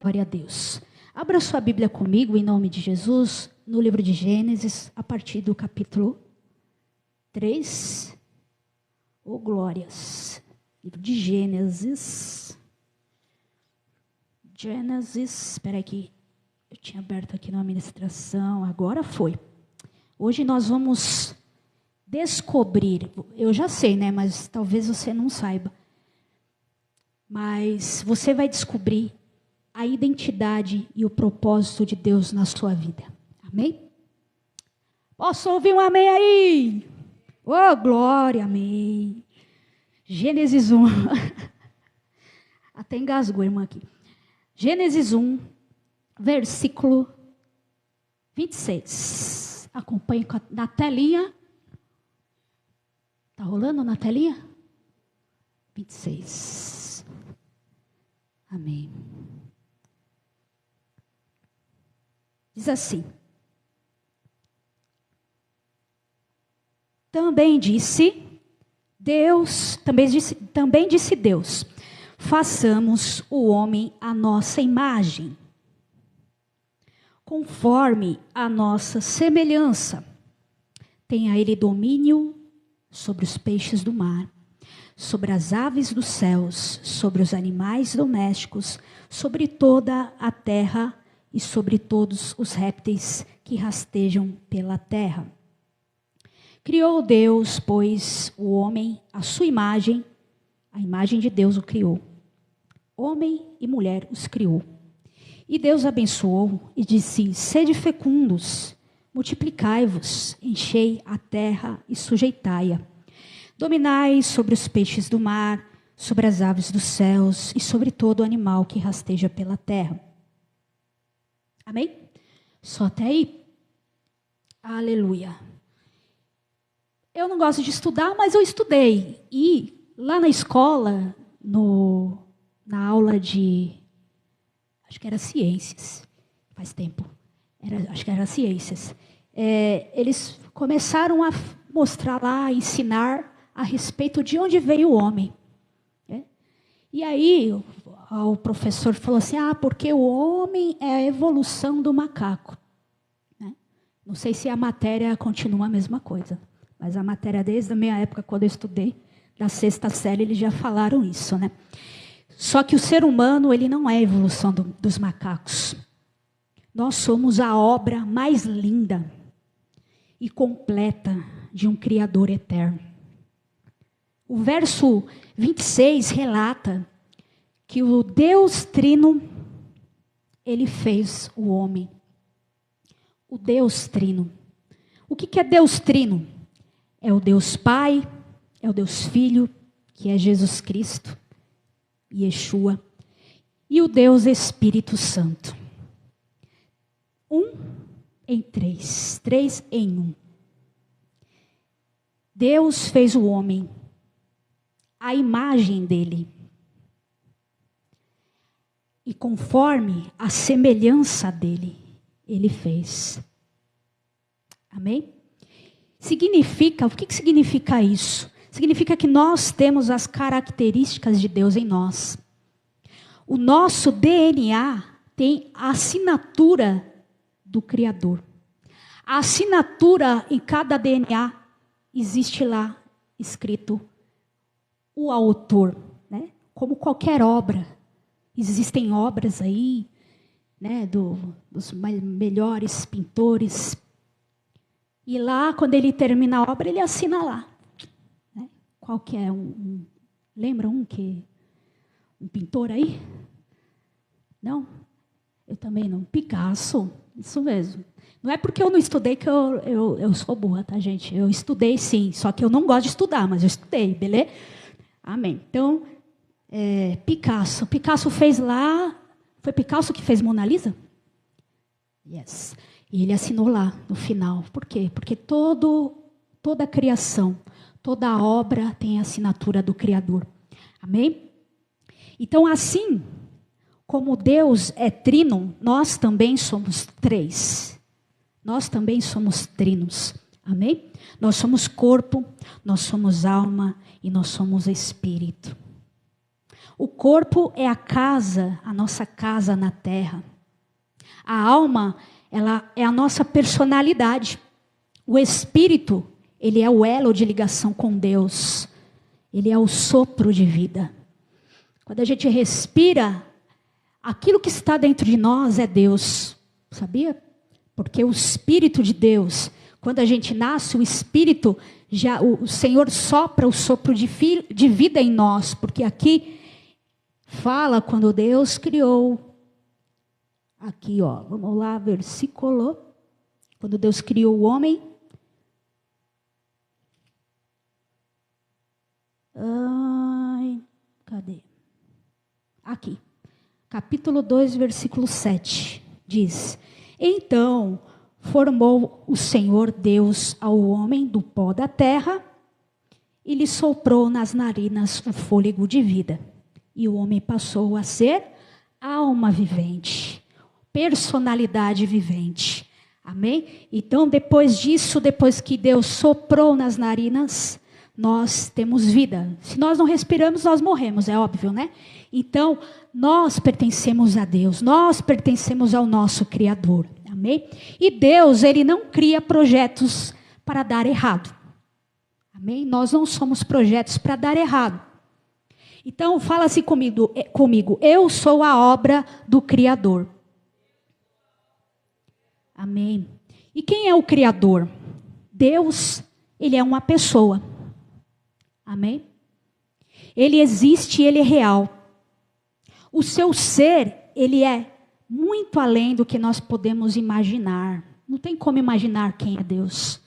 Glória a Deus. Abra sua Bíblia comigo, em nome de Jesus, no livro de Gênesis, a partir do capítulo 3. Oh, glórias. Livro de Gênesis. Espera aí que eu tinha aberto aqui na administração, agora foi. Hoje nós vamos descobrir, eu já sei, né, mas talvez você não saiba. Mas você vai descobrir a identidade e o propósito de Deus na sua vida. Amém? Posso ouvir um amém aí? Oh, glória, amém. Gênesis 1. Até engasgou, irmã, aqui. Gênesis 1, versículo 26. Acompanhe na telinha. Está rolando na telinha? 26. Amém. Diz assim. Também disse Deus, façamos o homem à nossa imagem, conforme a nossa semelhança. Tenha ele domínio sobre os peixes do mar, sobre as aves dos céus, sobre os animais domésticos, sobre toda a terra e sobre todos os répteis que rastejam pela terra. Criou Deus, pois, o homem à sua imagem, a imagem de Deus o criou. Homem e mulher os criou. E Deus abençoou e disse: sede fecundos, multiplicai-vos, enchei a terra e sujeitai-a. Dominai sobre os peixes do mar, sobre as aves dos céus e sobre todo animal que rasteja pela terra. Amém? Só até aí? Aleluia. Eu não gosto de estudar, mas eu estudei. E lá na escola, na aula de, acho que era ciências, faz tempo, acho que era ciências, eles começaram a mostrar lá, a ensinar a respeito de onde veio o homem. E aí o professor falou assim, porque o homem é a evolução do macaco. Não sei se a matéria continua a mesma coisa, mas a matéria desde a minha época, quando eu estudei, da 6ª série, eles já falaram isso, né? Só que o ser humano, ele não é a evolução dos macacos. Nós somos a obra mais linda e completa de um Criador eterno. O verso 26 relata que o Deus Trino, ele fez o homem. O Deus Trino. O que é Deus Trino? É o Deus Pai, é o Deus Filho, que é Jesus Cristo, Yeshua, e o Deus Espírito Santo. 1 em 3, 3 em 1. Deus fez o homem, a imagem dele, e conforme a semelhança dele, ele fez. Amém? Significa, o que significa isso? Significa que nós temos as características de Deus em nós. O nosso DNA tem a assinatura do Criador. A assinatura em cada DNA existe lá escrito o autor, né? Como qualquer obra. Existem obras aí, né, dos melhores pintores. E lá, quando ele termina a obra, ele assina lá. Né? Qual que é lembra um pintor aí? Não? Eu também não. Picasso, isso mesmo. Não é porque eu não estudei que eu sou burra, tá, gente? Eu estudei sim, só que eu não gosto de estudar, mas eu estudei, beleza? Amém. Então, Picasso. Picasso fez lá... Foi Picasso que fez Mona Lisa? Yes. E ele assinou lá, no final. Por quê? Porque toda a criação, toda a obra tem a assinatura do Criador. Amém? Então, assim como Deus é trino, nós também somos três. Nós também somos trinos. Amém? Nós somos corpo, nós somos alma e nós somos espírito. O corpo é a casa, a nossa casa na terra. A alma, ela é a nossa personalidade. O espírito, ele é o elo de ligação com Deus. Ele é o sopro de vida. Quando a gente respira, aquilo que está dentro de nós é Deus. Sabia? Porque o Espírito de Deus, quando a gente nasce, o Espírito, o Senhor sopra o sopro de vida em nós. Porque aqui fala quando Deus criou. Aqui, ó, vamos lá, versículo. Quando Deus criou o homem. Cadê? Aqui. Capítulo 2, versículo 7. Diz: Então formou o Senhor Deus ao homem do pó da terra e lhe soprou nas narinas o fôlego de vida. E o homem passou a ser alma vivente, personalidade vivente. Amém? Então, depois disso, depois que Deus soprou nas narinas, nós temos vida. Se nós não respiramos, nós morremos, é óbvio, né? Então, nós pertencemos a Deus, nós pertencemos ao nosso Criador. Amém? E Deus, Ele não cria projetos para dar errado. Amém? Nós não somos projetos para dar errado. Então, fala assim comigo, eu sou a obra do Criador. Amém? E quem é o Criador? Deus, Ele é uma pessoa. Amém? Ele existe, Ele é real. O seu ser, Ele é muito além do que nós podemos imaginar. Não tem como imaginar quem é Deus.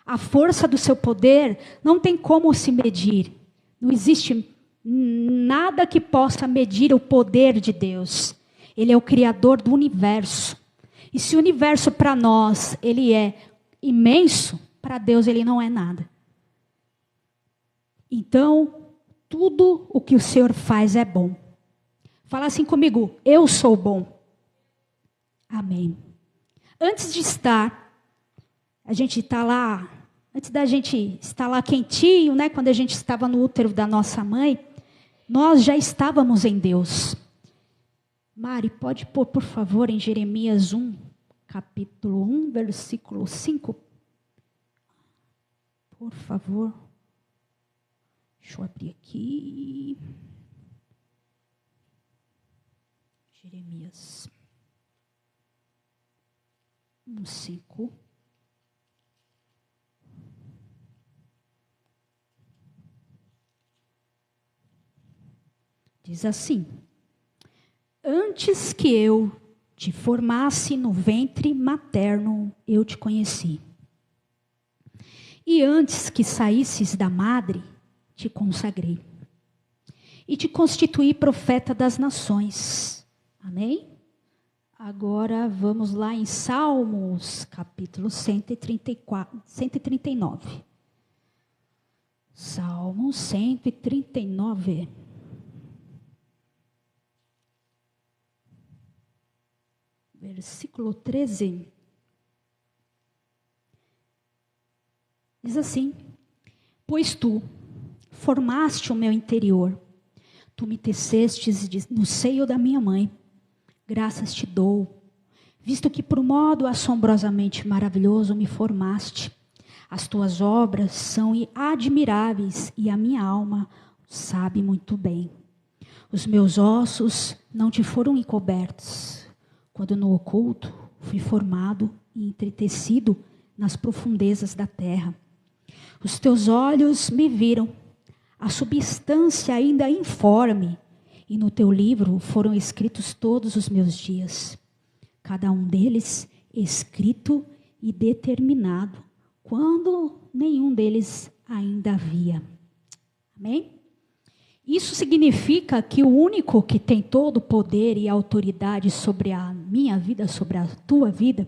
A força do seu poder não tem como se medir. Não existe nada que possa medir o poder de Deus. Ele é o Criador do universo. E se o universo para nós, ele é imenso, para Deus ele não é nada. Então, tudo o que o Senhor faz é bom. Fala assim comigo, eu sou bom. Amém. Antes de estar, a gente está lá, antes da gente estar lá quentinho, né? Quando a gente estava no útero da nossa mãe, nós já estávamos em Deus. Mari, pode pôr, por favor, em Jeremias 1, capítulo 1, versículo 5. Por favor. Deixa eu abrir aqui. Jeremias 1, 5. Diz assim: Antes que eu te formasse no ventre materno, eu te conheci. E antes que saísses da madre, te consagrei. E te constituí profeta das nações. Amém? Agora vamos lá em Salmos, capítulo 139. Salmos 139. Versículo 13. Diz assim: Pois tu formaste o meu interior, tu me tecestes no seio da minha mãe, graças te dou, visto que por modo assombrosamente maravilhoso me formaste. As tuas obras são admiráveis e a minha alma sabe muito bem. Os meus ossos não te foram encobertos, quando no oculto fui formado e entretecido nas profundezas da terra. Os teus olhos me viram, a substância ainda informe, e no teu livro foram escritos todos os meus dias, cada um deles escrito e determinado, quando nenhum deles ainda havia. Amém? Isso significa que o único que tem todo o poder e autoridade sobre a minha vida, sobre a tua vida,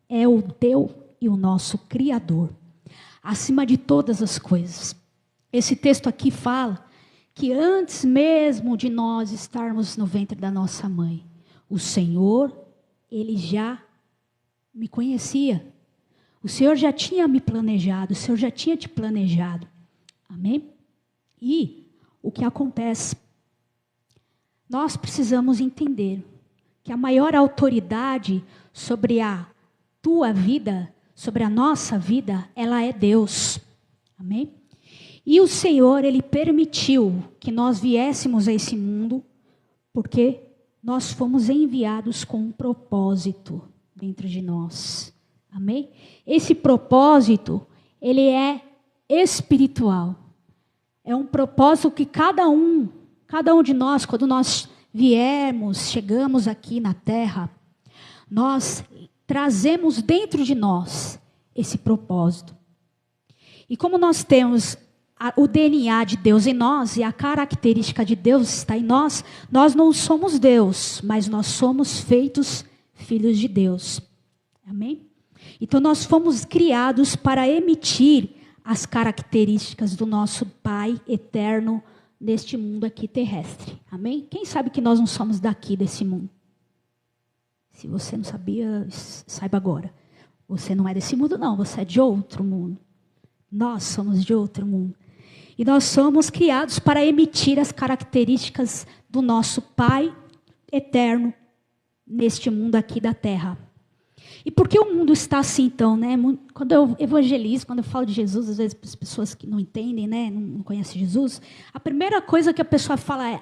é o teu e o nosso Criador, acima de todas as coisas. Esse texto aqui fala que antes mesmo de nós estarmos no ventre da nossa mãe, o Senhor, Ele já me conhecia. O Senhor já tinha me planejado, o Senhor já tinha te planejado. Amém? E o que acontece? nós precisamos entender que a maior autoridade sobre a tua vida, sobre a nossa vida, ela é Deus. Amém? E o Senhor, Ele permitiu que nós viéssemos a esse mundo, porque nós fomos enviados com um propósito dentro de nós. Amém? Esse propósito, ele é espiritual. É um propósito que cada um de nós, quando nós viermos, chegamos aqui na terra, nós trazemos dentro de nós esse propósito. E como nós temos o DNA de Deus em nós, e a característica de Deus está em nós, nós não somos Deus, mas nós somos feitos filhos de Deus. Amém? Então nós fomos criados para emitir as características do nosso Pai eterno neste mundo aqui terrestre. Amém? Quem sabe que nós não somos daqui desse mundo? Se você não sabia, saiba agora. Você não é desse mundo, não. Você é de outro mundo. Nós somos de outro mundo. E nós somos criados para emitir as características do nosso Pai eterno neste mundo aqui da terra. E por que o mundo está assim então, né? Quando eu evangelizo, quando eu falo de Jesus, às vezes para as pessoas que não entendem, né, não conhecem Jesus, a primeira coisa que a pessoa fala é: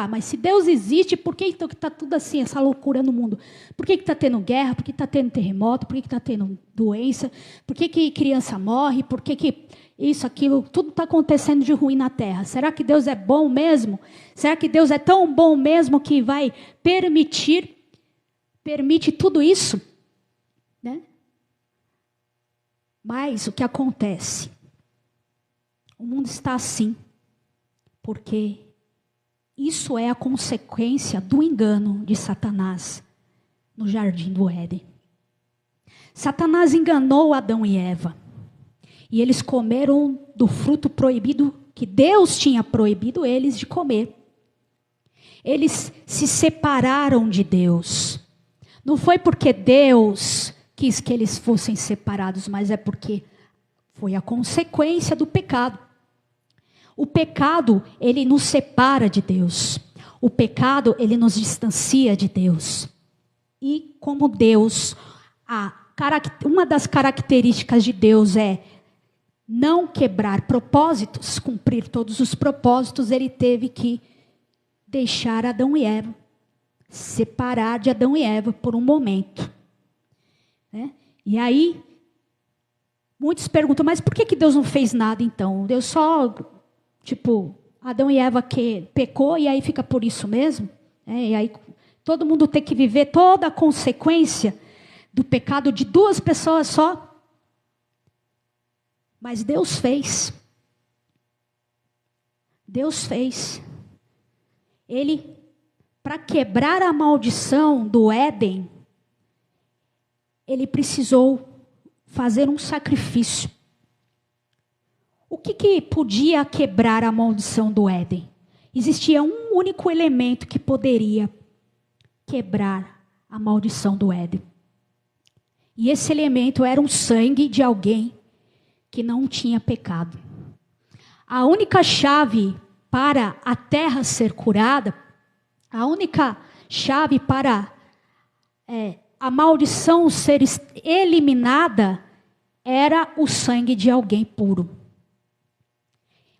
mas se Deus existe, por que então que está tudo assim, essa loucura no mundo? Por que está tendo guerra? Por que está tendo terremoto? Por que está tendo doença? Por que criança morre? Por que isso, aquilo, tudo está acontecendo de ruim na terra? Será que Deus é bom mesmo? Será que Deus é tão bom mesmo que vai permite tudo isso? Né? Mas o que acontece? O mundo está assim, porque isso é a consequência do engano de Satanás no jardim do Éden. Satanás enganou Adão e Eva, e eles comeram do fruto proibido que Deus tinha proibido eles de comer. Eles se separaram de Deus. Não foi porque Deus quis que eles fossem separados, mas é porque foi a consequência do pecado. O pecado, ele nos separa de Deus. O pecado, ele nos distancia de Deus. E como Deus, uma das características de Deus é não quebrar propósitos, cumprir todos os propósitos, ele teve que deixar Adão e Eva, separar de Adão e Eva por um momento. E aí, muitos perguntam, mas por que Deus não fez nada então? Deus só, Adão e Eva que pecou e aí fica por isso mesmo? E aí todo mundo tem que viver toda a consequência do pecado de duas pessoas só? Mas Deus fez. Deus fez. Ele, para quebrar a maldição do Éden, ele precisou fazer um sacrifício. O que podia quebrar a maldição do Éden? Existia um único elemento que poderia quebrar a maldição do Éden. E esse elemento era o sangue de alguém que não tinha pecado. A única chave para a terra ser curada, a única chave para a maldição ser eliminada era o sangue de alguém puro.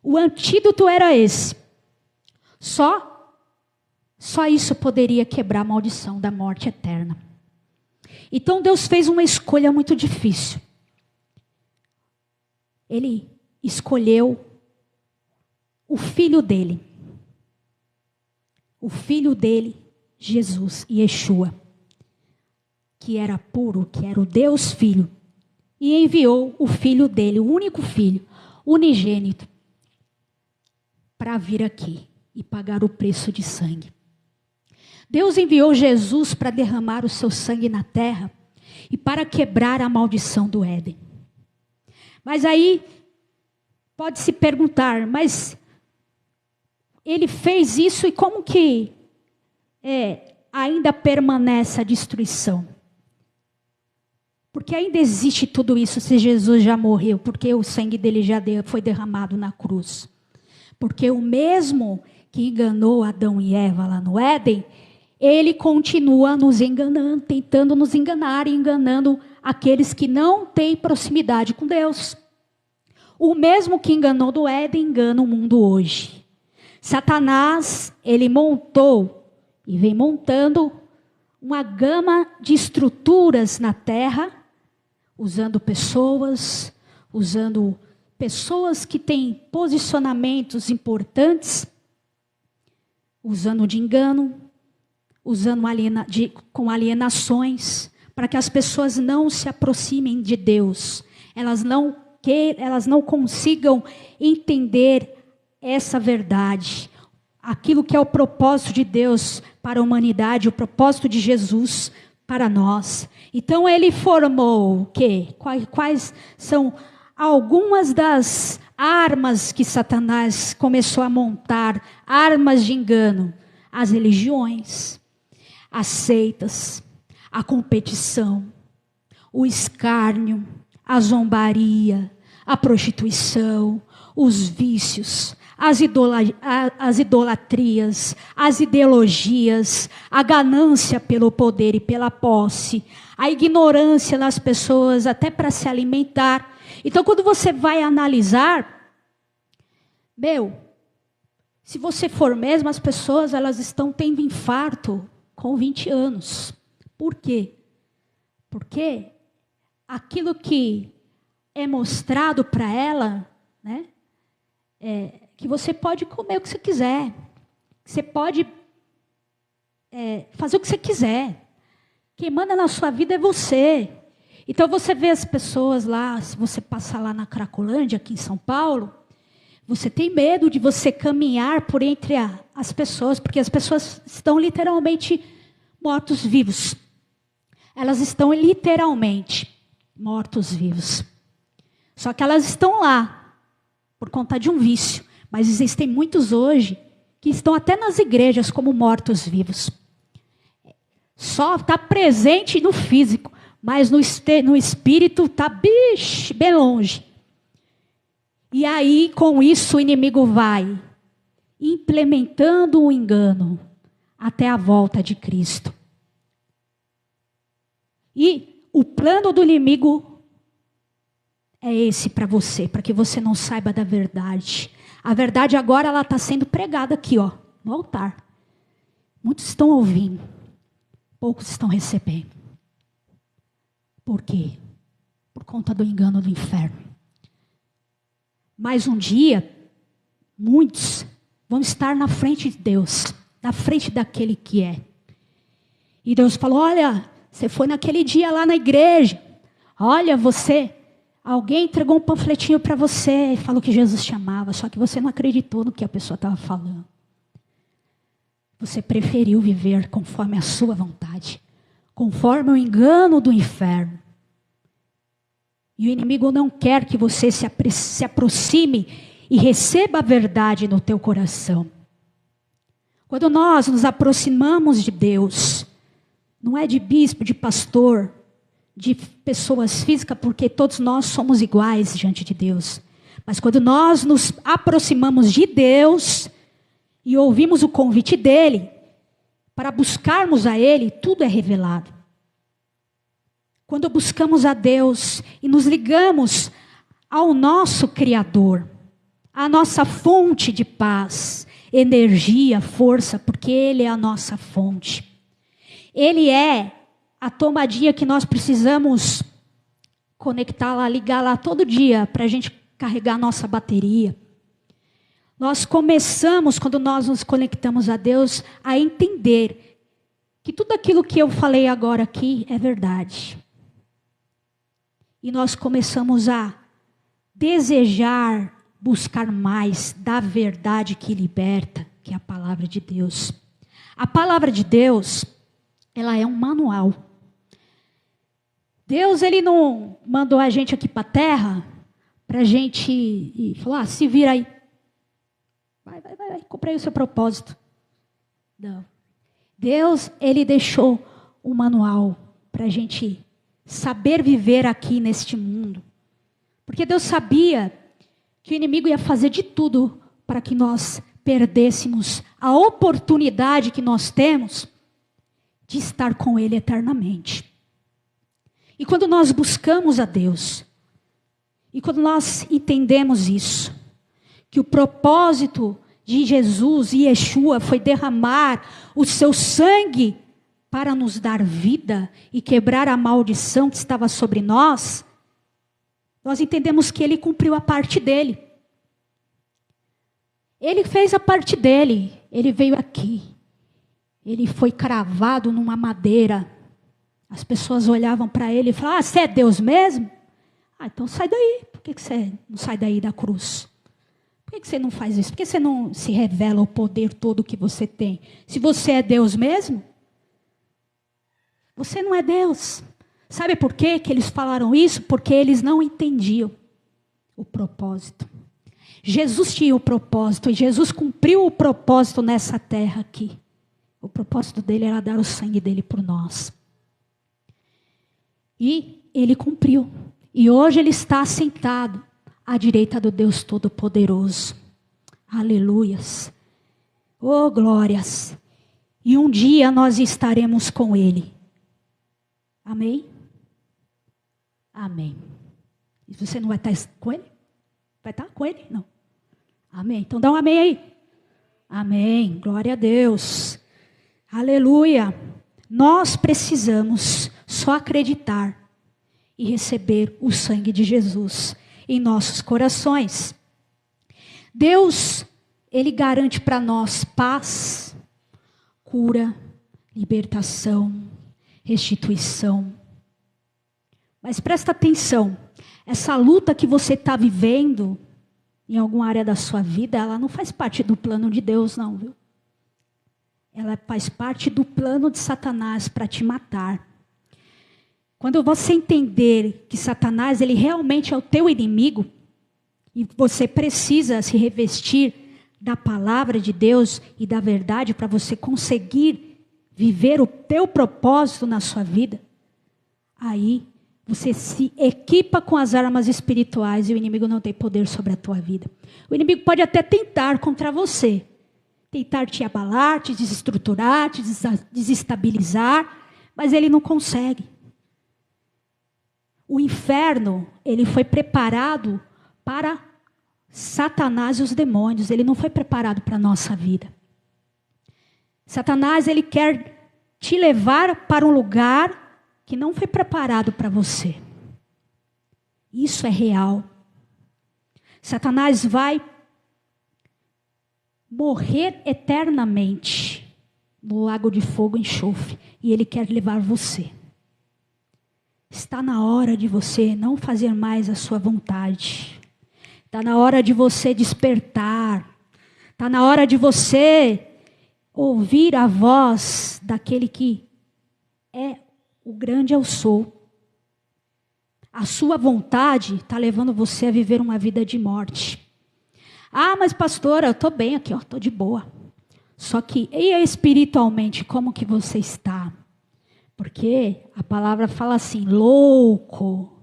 O antídoto era esse. Só isso poderia quebrar a maldição da morte eterna. Então Deus fez uma escolha muito difícil. Ele escolheu o filho dele. O filho dele, Jesus, Yeshua, que era puro, que era o Deus Filho, e enviou o filho dele, o único filho, unigênito, para vir aqui e pagar o preço de sangue. Deus enviou Jesus para derramar o seu sangue na terra e para quebrar a maldição do Éden. Mas aí pode se perguntar, mas ele fez isso e como que ainda permanece a destruição? Porque ainda existe tudo isso se Jesus já morreu, porque o sangue dele já foi derramado na cruz. Porque o mesmo que enganou Adão e Eva lá no Éden, ele continua nos enganando, tentando nos enganar e enganando aqueles que não têm proximidade com Deus. O mesmo que enganou do Éden, engana o mundo hoje. Satanás, ele montou e vem montando uma gama de estruturas na terra, usando pessoas que têm posicionamentos importantes, usando de engano, usando com alienações, para que as pessoas não se aproximem de Deus. Elas não consigam entender essa verdade, aquilo que é o propósito de Deus para a humanidade, o propósito de Jesus para nós. Então ele formou o quê? Quais são algumas das armas que Satanás começou a montar, armas de engano? As religiões, as seitas, a competição, o escárnio, a zombaria, a prostituição, os vícios, as idolatrias, as ideologias, a ganância pelo poder e pela posse, a ignorância nas pessoas até para se alimentar. Então, quando você vai analisar, se você for mesmo, as pessoas elas estão tendo infarto com 20 anos. Por quê? Porque aquilo que é mostrado para ela, né, que você pode comer o que você quiser, que você pode fazer o que você quiser. Quem manda na sua vida é você. Então você vê as pessoas lá, se você passar lá na Cracolândia, aqui em São Paulo, você tem medo de você caminhar por entre as pessoas, porque as pessoas estão literalmente mortos-vivos. Elas estão literalmente mortos-vivos. Só que elas estão lá por conta de um vício. Mas existem muitos hoje que estão até nas igrejas como mortos-vivos. Só está presente no físico, mas no espírito está bem longe. E aí, com isso, o inimigo vai implementando o engano até a volta de Cristo. E o plano do inimigo é esse para você, para que você não saiba da verdade. A verdade agora ela está sendo pregada aqui, no altar. Muitos estão ouvindo, poucos estão recebendo. Por quê? Por conta do engano do inferno. Mas um dia, muitos vão estar na frente de Deus, na frente daquele que é. E Deus falou, olha, você foi naquele dia lá na igreja, olha alguém entregou um panfletinho para você e falou que Jesus te amava, só que você não acreditou no que a pessoa estava falando. Você preferiu viver conforme a sua vontade, conforme o engano do inferno. E o inimigo não quer que você se aproxime e receba a verdade no teu coração. Quando nós nos aproximamos de Deus, não é de bispo, de pastor, de pessoas físicas, porque todos nós somos iguais diante de Deus. Mas quando nós nos aproximamos de Deus e ouvimos o convite dEle, para buscarmos a Ele, tudo é revelado. Quando buscamos a Deus e nos ligamos ao nosso Criador, à nossa fonte de paz, energia, força, porque Ele é a nossa fonte. Ele é a tomadinha que nós precisamos conectar lá, ligar lá todo dia, para a gente carregar a nossa bateria. Nós começamos, quando nós nos conectamos a Deus, a entender que tudo aquilo que eu falei agora aqui é verdade. E nós começamos a desejar buscar mais da verdade que liberta, que é a palavra de Deus. A palavra de Deus, ela é um manual. Deus, Ele não mandou a gente aqui para a terra para a gente falar, se vira aí. Vai, cumprir o seu propósito. Não. Deus, Ele deixou um manual para a gente saber viver aqui neste mundo. Porque Deus sabia que o inimigo ia fazer de tudo para que nós perdêssemos a oportunidade que nós temos de estar com Ele eternamente. E quando nós buscamos a Deus, e quando nós entendemos isso, que o propósito de Jesus e Yeshua foi derramar o seu sangue para nos dar vida e quebrar a maldição que estava sobre nós, nós entendemos que Ele cumpriu a parte dele. Ele fez a parte dele, Ele veio aqui, Ele foi cravado numa madeira. As pessoas olhavam para Ele e falavam: você é Deus mesmo? Então sai daí. Por que você não sai daí da cruz? Por que você não faz isso? Por que você não se revela o poder todo que você tem? Se você é Deus mesmo, você não é Deus. Sabe por quê que eles falaram isso? Porque eles não entendiam o propósito. Jesus tinha o propósito, e Jesus cumpriu o propósito nessa terra aqui. O propósito dele era dar o sangue dele por nós. E Ele cumpriu. E hoje Ele está sentado à direita do Deus Todo-Poderoso. Aleluias. Oh, glórias. E um dia nós estaremos com Ele. Amém? Amém. E você não vai estar com Ele? Vai estar com Ele? Não. Amém. Então dá um amém aí. Amém. Glória a Deus. Aleluia. Nós precisamos só acreditar e receber o sangue de Jesus em nossos corações. Deus, Ele garante para nós paz, cura, libertação, restituição. Mas presta atenção, essa luta que você está vivendo em alguma área da sua vida, ela não faz parte do plano de Deus, não, viu? Ela faz parte do plano de Satanás para te matar. Quando você entender que Satanás, ele realmente é o teu inimigo, e você precisa se revestir da palavra de Deus e da verdade para você conseguir viver o teu propósito na sua vida, aí você se equipa com as armas espirituais e o inimigo não tem poder sobre a tua vida. O inimigo pode até tentar contra você, tentar te abalar, te desestruturar, te desestabilizar, mas ele não consegue. O inferno, ele foi preparado para Satanás e os demônios, ele não foi preparado para a nossa vida. Satanás, ele quer te levar para um lugar que não foi preparado para você. Isso é real. Satanás vai morrer eternamente no lago de fogo e enxofre, e ele quer levar você. Está na hora de você não fazer mais a sua vontade. Está na hora de você despertar. Está na hora de você ouvir a voz daquele que é o grande eu sou. A sua vontade está levando você a viver uma vida de morte. Ah, mas pastora, eu estou bem aqui, estou de boa. Só que, e espiritualmente, como que você está? Porque a palavra fala assim: louco,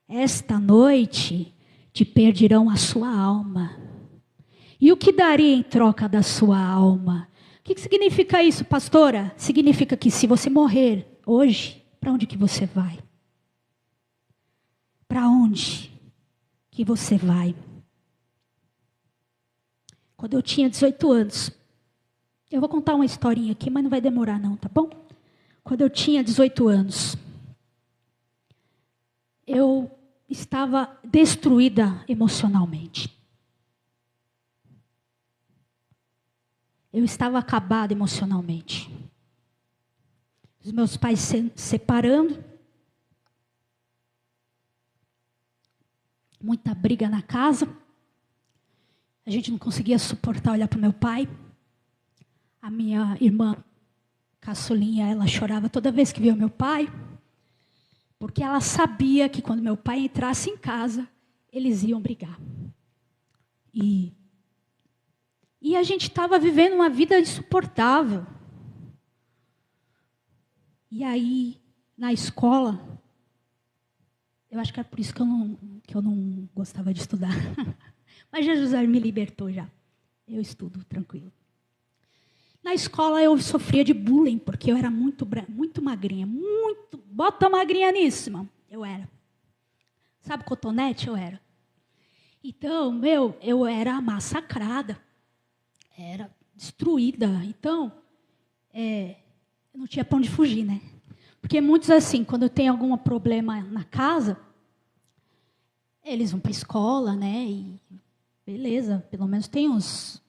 esta noite te perderão a sua alma. E o que daria em troca da sua alma? O que significa isso, pastora? Significa que se você morrer hoje, para onde que você vai? Para onde que você vai? Quando eu tinha 18 anos, eu vou contar uma historinha aqui, mas não vai demorar não, tá bom? Quando eu tinha 18 anos, eu estava destruída emocionalmente. Eu estava acabada emocionalmente. Os meus pais se separando. Muita briga na casa. A gente não conseguia suportar olhar para o meu pai. A minha irmã caçulinha, ela chorava toda vez que via o meu pai. Porque ela sabia que quando meu pai entrasse em casa, eles iam brigar. E a gente estava vivendo uma vida insuportável. E aí, na escola, eu acho que era por isso que eu não gostava de estudar. Mas Jesus me libertou já. Eu estudo tranquilo. Na escola eu sofria de bullying, porque eu era muito magrinha. Bota magrinha nisso, irmão. Eu era. Sabe cotonete? Eu era. Então, eu era massacrada. Era destruída. Então, eu não tinha pra onde fugir, né? Porque muitos, assim, quando tem algum problema na casa, eles vão para a escola, né? E beleza, pelo menos tem umas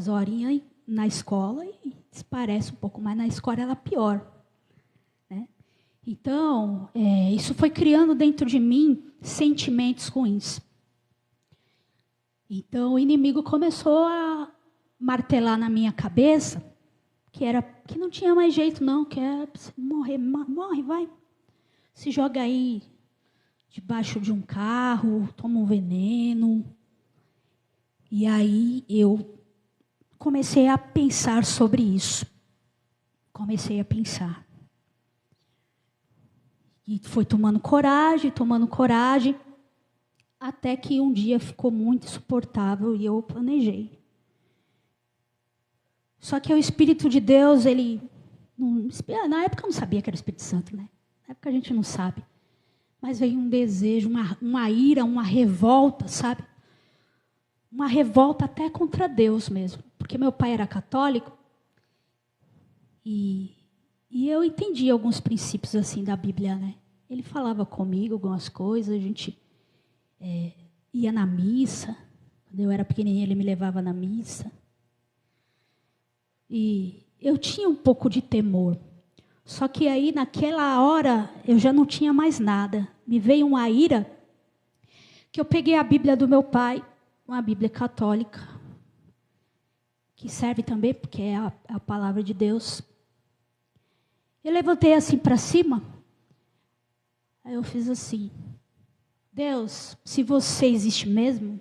horinhas na escola e se parece um pouco, mas na escola ela é pior. Né? Então, isso foi criando dentro de mim sentimentos ruins. Então, o inimigo começou a martelar na minha cabeça que não tinha mais jeito, não, que é morrer, morre, vai. Se joga aí debaixo de um carro, toma um veneno. E aí eu comecei a pensar sobre isso. Comecei a pensar. E foi tomando coragem, até que um dia ficou muito insuportável e eu planejei. Só que o Espírito de Deus, na época eu não sabia que era o Espírito Santo, né? Na época a gente não sabe. Mas veio um desejo, uma ira, uma revolta, sabe? Uma revolta até contra Deus mesmo. Porque meu pai era católico e eu entendi alguns princípios assim da Bíblia, né? Ele falava comigo algumas coisas, a gente ia na missa. Quando eu era pequenininha, ele me levava na missa. E eu tinha um pouco de temor. Só que aí, naquela hora, eu já não tinha mais nada. Me veio uma ira que eu peguei a Bíblia do meu pai, uma Bíblia católica, que serve também, porque é a palavra de Deus. Eu levantei assim para cima, aí eu fiz assim: Deus, se você existe mesmo,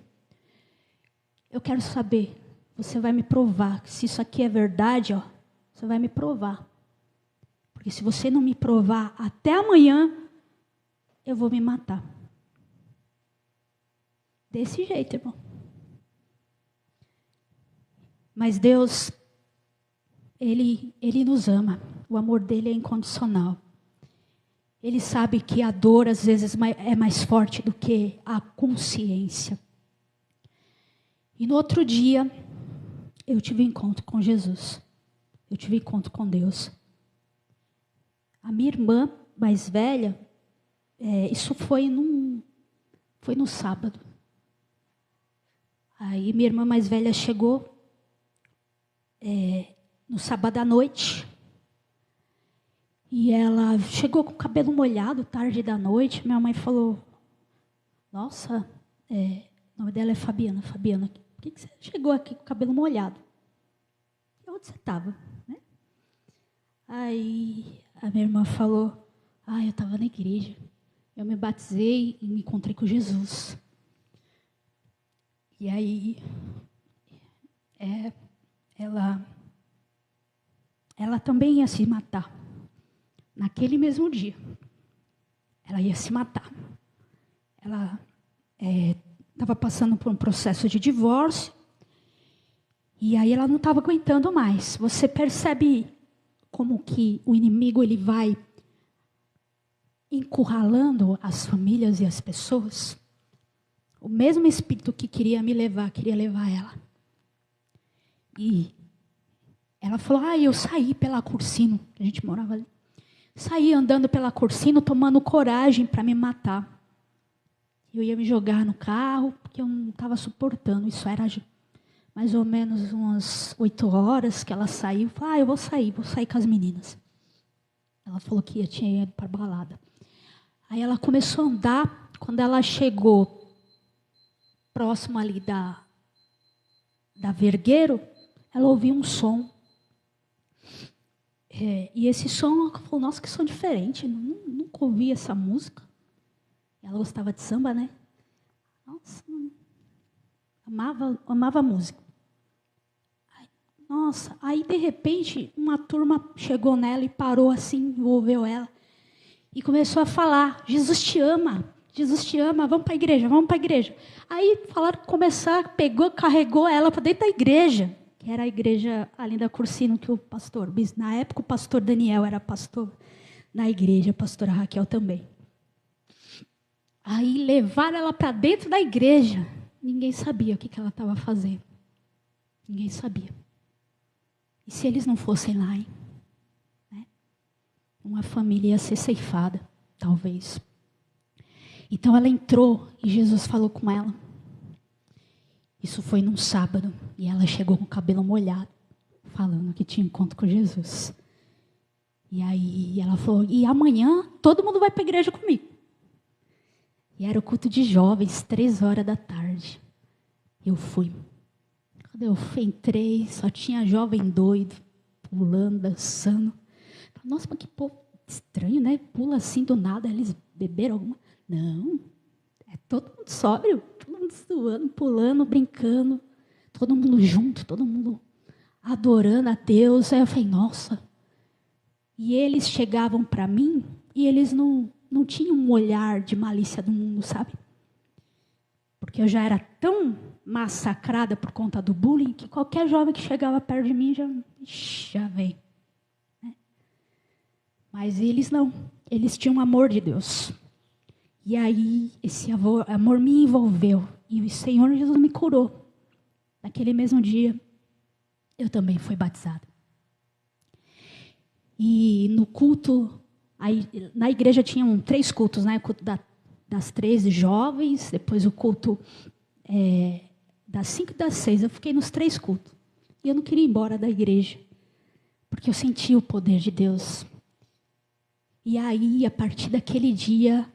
eu quero saber, você vai me provar, que se isso aqui é verdade, você vai me provar. Porque se você não me provar até amanhã, eu vou me matar. Desse jeito, irmão. Mas Deus, Ele nos ama. O amor dele é incondicional. Ele sabe que a dor, às vezes, é mais forte do que a consciência. E no outro dia, eu tive encontro com Jesus. Eu tive encontro com Deus. A minha irmã mais velha, isso foi no sábado. Aí minha irmã mais velha chegou no sábado à noite. E ela chegou com o cabelo molhado, tarde da noite. Minha mãe falou: nossa, o nome dela é Fabiana. Fabiana, por que você chegou aqui com o cabelo molhado? E onde você estava? Né? Aí a minha irmã falou: eu estava na igreja. Eu me batizei e me encontrei com Jesus. E aí, ela também ia se matar. Naquele mesmo dia, ela ia se matar. Ela estava passando por um processo de divórcio. E aí ela não estava aguentando mais. Você percebe como que o inimigo ele vai encurralando as famílias e as pessoas? O mesmo espírito que queria me levar, queria levar ela. E ela falou: eu saí pela Cursino, a gente morava ali. Saí andando pela Cursino, tomando coragem para me matar. Eu ia me jogar no carro, porque eu não estava suportando. Isso era mais ou menos umas 8 horas que ela saiu. Falei: eu vou sair com as meninas. Ela falou que tinha ido para a balada. Aí ela começou a andar. Quando ela chegou próximo ali da Vergueiro, ela ouviu um som. E esse som, ela falou: nossa, que som diferente. Nunca ouvi essa música. Ela gostava de samba, né? Nossa, amava a música. Nossa, aí de repente uma turma chegou nela e parou assim, envolveu ela. E começou a falar: Jesus te ama, Jesus te ama, vamos para a igreja, vamos para a igreja. Aí falaram que começar, pegou, carregou ela para dentro da igreja, que era a igreja ali da Cursino, que o pastor, na época o pastor Daniel era pastor na igreja, a pastora Raquel também. Aí levaram ela para dentro da igreja, ninguém sabia o que ela estava fazendo. Ninguém sabia. E se eles não fossem lá, hein? Né? Uma família ia ser ceifada, talvez. Então ela entrou e Jesus falou com ela. Isso foi num sábado. E ela chegou com o cabelo molhado, falando que tinha encontro com Jesus. E aí ela falou, e amanhã todo mundo vai para a igreja comigo. E era o culto de jovens, 3h da tarde. Eu fui. Quando eu entrei, só tinha jovem doido, pulando, dançando. Nossa, mas que povo estranho, né? Pula assim do nada, eles beberam alguma... Não, é todo mundo sóbrio, todo mundo suando, pulando, brincando, todo mundo junto, todo mundo adorando a Deus. Aí eu falei, nossa. E eles chegavam para mim e eles não tinham um olhar de malícia do mundo, sabe? Porque eu já era tão massacrada por conta do bullying que qualquer jovem que chegava perto de mim já veio. Né? Mas eles não, eles tinham amor de Deus. E aí esse amor me envolveu e o Senhor Jesus me curou. Naquele mesmo dia, eu também fui batizada. E no culto, aí, na igreja tinham 3 cultos, né? O culto das 13 jovens, depois o culto das 5 e das 6. Eu fiquei nos 3 cultos. E eu não queria ir embora da igreja, porque eu sentia o poder de Deus. E aí, a partir daquele dia,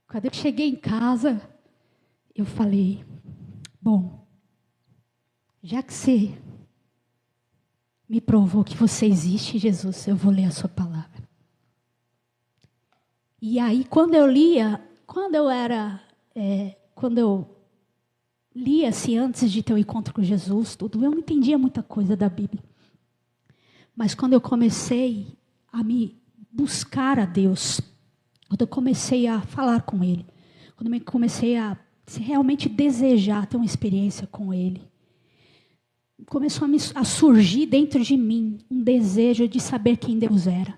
quando eu cheguei em casa, eu falei, bom, já que você me provou que você existe, Jesus, eu vou ler a sua palavra. E aí, quando eu lia assim, antes de ter o encontro com Jesus, tudo, eu não entendia muita coisa da Bíblia. Mas quando eu comecei a me buscar a Deus, quando eu comecei a falar com Ele, quando eu comecei a realmente desejar ter uma experiência com Ele, começou a surgir dentro de mim um desejo de saber quem Deus era.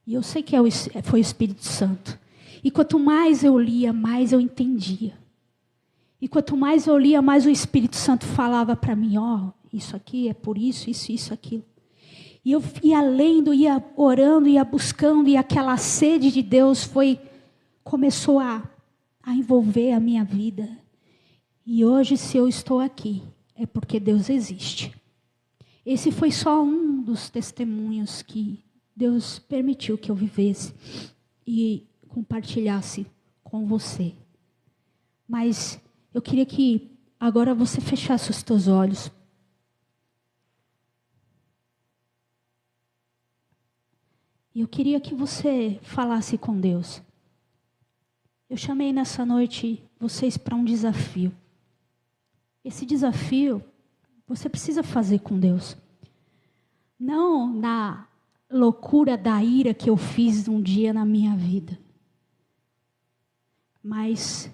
E eu sei que foi o Espírito Santo. E quanto mais eu lia, mais eu entendia. E quanto mais eu lia, mais o Espírito Santo falava para mim, isso aqui é por isso, aquilo. E eu ia lendo, ia orando, ia buscando, e aquela sede de Deus começou a envolver a minha vida. E hoje, se eu estou aqui, é porque Deus existe. Esse foi só um dos testemunhos que Deus permitiu que eu vivesse e compartilhasse com você. Mas eu queria que agora você fechasse os teus olhos. E eu queria que você falasse com Deus. Eu chamei nessa noite vocês para um desafio. Esse desafio você precisa fazer com Deus. Não na loucura da ira que eu fiz um dia na minha vida. Mas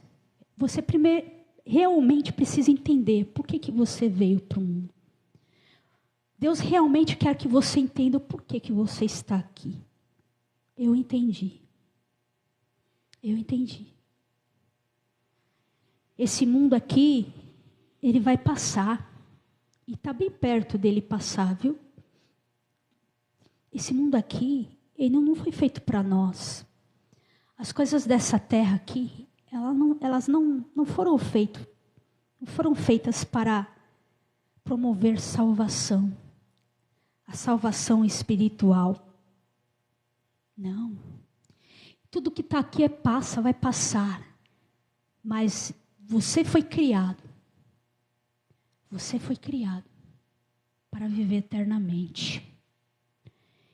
você primeiro realmente precisa entender por que você veio para o mundo. Deus realmente quer que você entenda o porquê que você está aqui. Eu entendi. Eu entendi. Esse mundo aqui, ele vai passar. E está bem perto dele passar, viu? Esse mundo aqui, ele não foi feito para nós. As coisas dessa terra aqui, elas não foram feitas para promover salvação. A salvação espiritual. Não. Tudo que está aqui vai passar. Mas você foi criado. Você foi criado para viver eternamente.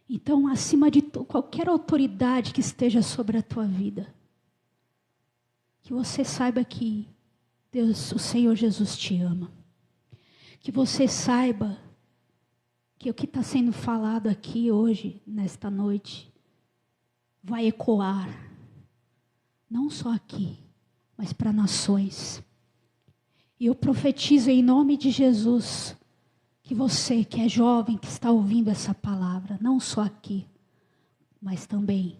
Então, acima de qualquer autoridade que esteja sobre a tua vida, que você saiba que Deus, o Senhor Jesus te ama. Que você saiba que o que está sendo falado aqui hoje, nesta noite, vai ecoar não só aqui, mas para nações. E eu profetizo em nome de Jesus, que você que é jovem, que está ouvindo essa palavra, não só aqui, mas também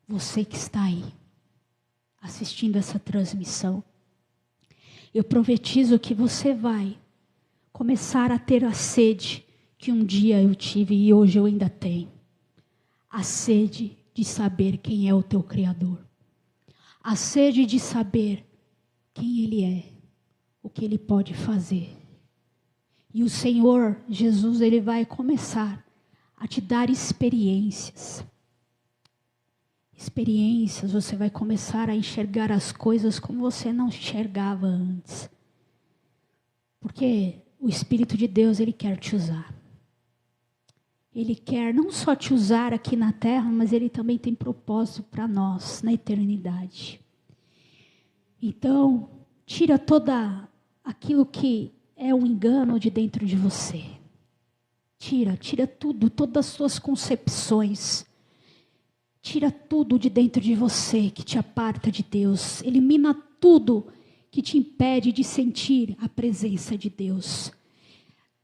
você que está aí, assistindo essa transmissão. Eu profetizo que você vai começar a ter a sede que um dia eu tive e hoje eu ainda tenho. A sede de saber quem é o teu Criador. A sede de saber quem Ele é, o que Ele pode fazer. E o Senhor Jesus, Ele vai começar a te dar experiências. Experiências, você vai começar a enxergar as coisas como você não enxergava antes. Porque o Espírito de Deus, Ele quer te usar. Ele quer não só te usar aqui na terra, mas Ele também tem propósito para nós na eternidade. Então, tira toda aquilo que é um engano de dentro de você. Tira tudo, todas as suas concepções. Tira tudo de dentro de você que te aparta de Deus. Elimina tudo que te impede de sentir a presença de Deus.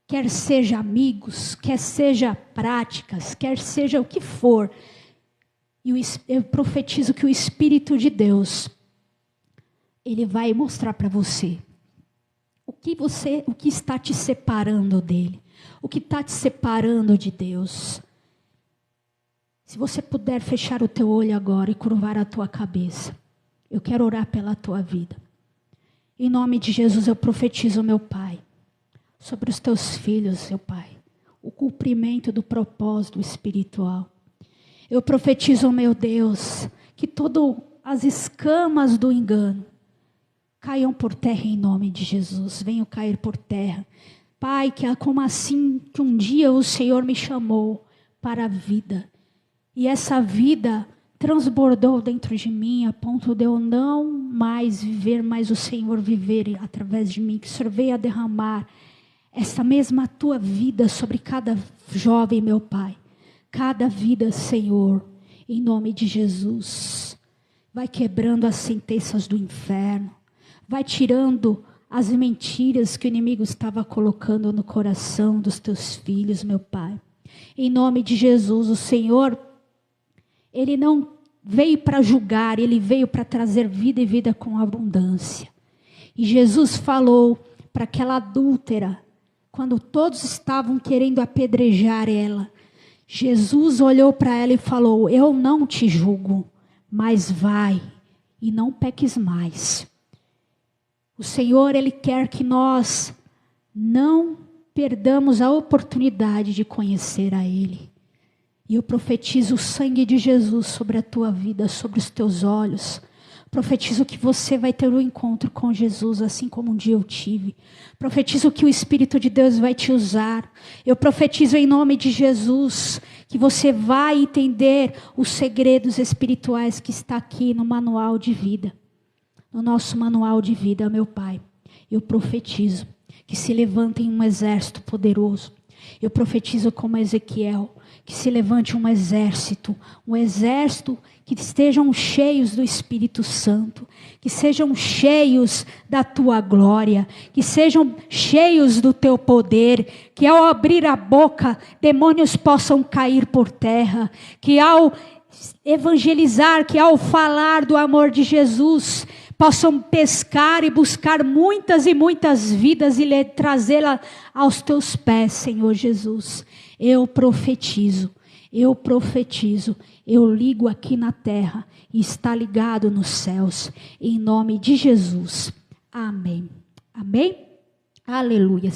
Quer seja amigos, quer seja práticas, quer seja o que for. E eu profetizo que o Espírito de Deus, Ele vai mostrar para você o que está te separando dele, o que está te separando de Deus. Se você puder fechar o teu olho agora e curvar a tua cabeça, eu quero orar pela tua vida. Em nome de Jesus eu profetizo, meu Pai, sobre os teus filhos, seu Pai, o cumprimento do propósito espiritual. Eu profetizo, meu Deus, que todas as escamas do engano caiam por terra em nome de Jesus, venham cair por terra. Pai, que é como assim que um dia o Senhor me chamou para a vida, e essa vida transbordou dentro de mim a ponto de eu não mais viver, mas o Senhor viver através de mim, que o Senhor veio a derramar essa mesma tua vida sobre cada jovem, meu Pai. Cada vida, Senhor, em nome de Jesus. Vai quebrando as sentenças do inferno. Vai tirando as mentiras que o inimigo estava colocando no coração dos teus filhos, meu Pai. Em nome de Jesus, o Senhor, Ele não veio para julgar, Ele veio para trazer vida e vida com abundância. E Jesus falou para aquela adúltera, quando todos estavam querendo apedrejar ela, Jesus olhou para ela e falou: eu não te julgo, mas vai e não peques mais. O Senhor, Ele quer que nós não perdamos a oportunidade de conhecer a Ele. E eu profetizo o sangue de Jesus sobre a tua vida, sobre os teus olhos. Profetizo que você vai ter um encontro com Jesus, assim como um dia eu tive. Profetizo que o Espírito de Deus vai te usar. Eu profetizo em nome de Jesus que você vai entender os segredos espirituais que está aqui no manual de vida. No nosso manual de vida, meu Pai. Eu profetizo que se levantem um exército poderoso. Eu profetizo como Ezequiel, que se levante um exército que estejam cheios do Espírito Santo, que sejam cheios da tua glória, que sejam cheios do teu poder, que ao abrir a boca, demônios possam cair por terra, que ao evangelizar, que ao falar do amor de Jesus, possam pescar e buscar muitas e muitas vidas e trazê-la aos teus pés, Senhor Jesus. Eu profetizo, eu ligo aqui na terra e está ligado nos céus, em nome de Jesus. Amém. Amém? Aleluia.